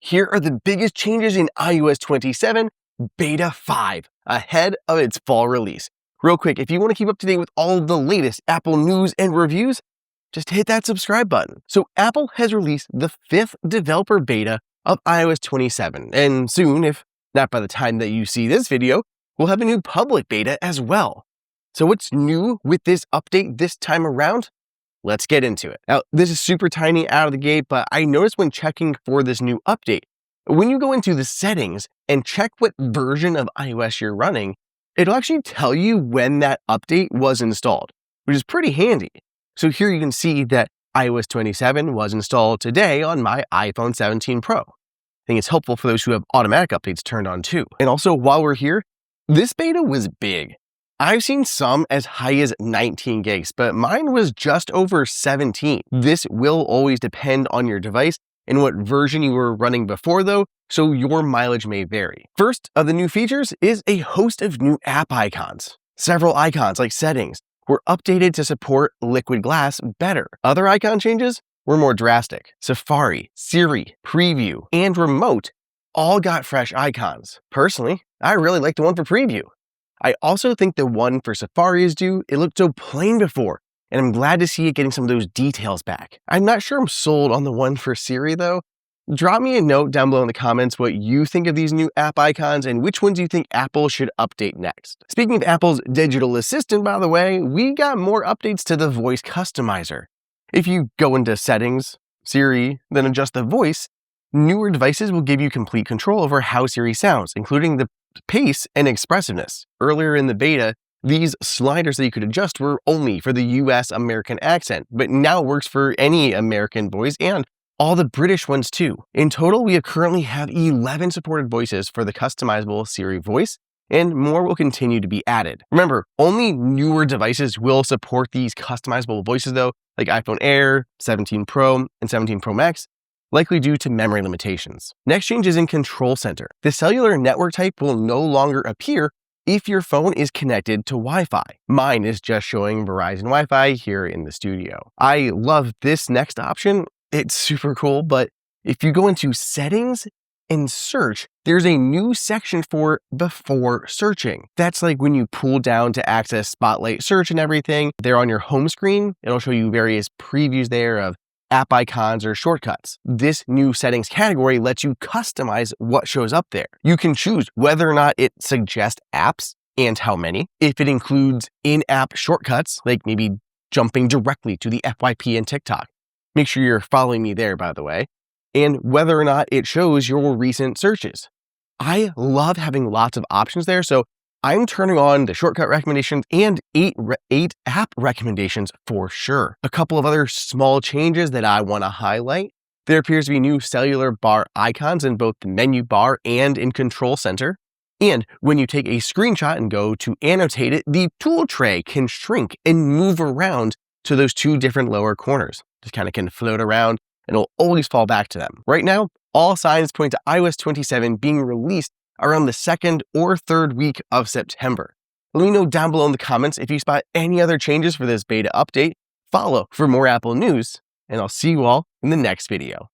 here are the biggest changes in iOS 27 Beta 5 ahead of its fall release. Real quick, if you want to keep up to date with all of the latest Apple news and reviews, just hit that subscribe button. So Apple has released the 5th developer beta of iOS 27, and soon, if not by the time that you see this video, we'll have a new public beta as well. So what's new with this update this time around? Let's get into it. Now, this is super tiny out of the gate, but I noticed when checking for this new update, when you go into the settings and check what version of iOS you're running, it'll actually tell you when that update was installed, which is pretty handy. So here you can see that iOS 27 was installed today on my iPhone 17 Pro. I think it's helpful for those who have automatic updates turned on too. And also, while we're here, this beta was big. I've seen some as high as 19 gigs, but mine was just over 17. This will always depend on your device and what version you were running before though, so your mileage may vary. First of the new features is a host of new app icons. Several icons like settings were updated to support liquid glass better. Other icon changes were more drastic. Safari, Siri, Preview, and Remote all got fresh icons. Personally, I really like the one for Preview. I also think the one for Safari is due. It looked so plain before, and I'm glad to see it getting some of those details back. I'm not sure I'm sold on the one for Siri though. Drop me a note down below in the comments what you think of these new app icons and which ones you think Apple should update next. Speaking of Apple's digital assistant, by the way, we got more updates to the voice customizer. If you go into settings, Siri, then adjust the voice, newer devices will give you complete control over how Siri sounds, including the pace and expressiveness. Earlier in the beta, these sliders that you could adjust were only for the US American accent, but now works for any American voice and all the British ones too. In total, we currently have 11 supported voices for the customizable Siri voice, and more will continue to be added. Remember, only newer devices will support these customizable voices though, like iPhone Air, 17 Pro, and 17 Pro Max, likely due to memory limitations. Next change is in Control Center. The cellular network type will no longer appear if your phone is connected to Wi-Fi. Mine is just showing Verizon Wi-Fi here in the studio. I love this next option. It's super cool, but if you go into Settings and Search, there's a new section for before searching. That's like when you pull down to access Spotlight Search and everything. There on your home screen, it'll show you various previews there of app icons or shortcuts. This new settings category lets you customize what shows up there. You can choose whether or not it suggests apps and how many, if it includes in-app shortcuts, like maybe jumping directly to the FYP and TikTok. Make sure you're following me there, by the way, and whether or not it shows your recent searches. I love having lots of options there, so I'm turning on the shortcut recommendations and eight app recommendations for sure. A couple of other small changes that I want to highlight. There appears to be new cellular bar icons in both the menu bar and in Control Center. And when you take a screenshot and go to annotate it, the tool tray can shrink and move around to those two different lower corners. Just kind of can float around and it'll always fall back to them. Right now, all signs point to iOS 27 being released around the 2nd or 3rd week of September. Let me know down below in the comments if you spot any other changes for this beta update. Follow for more Apple news, and I'll see you all in the next video.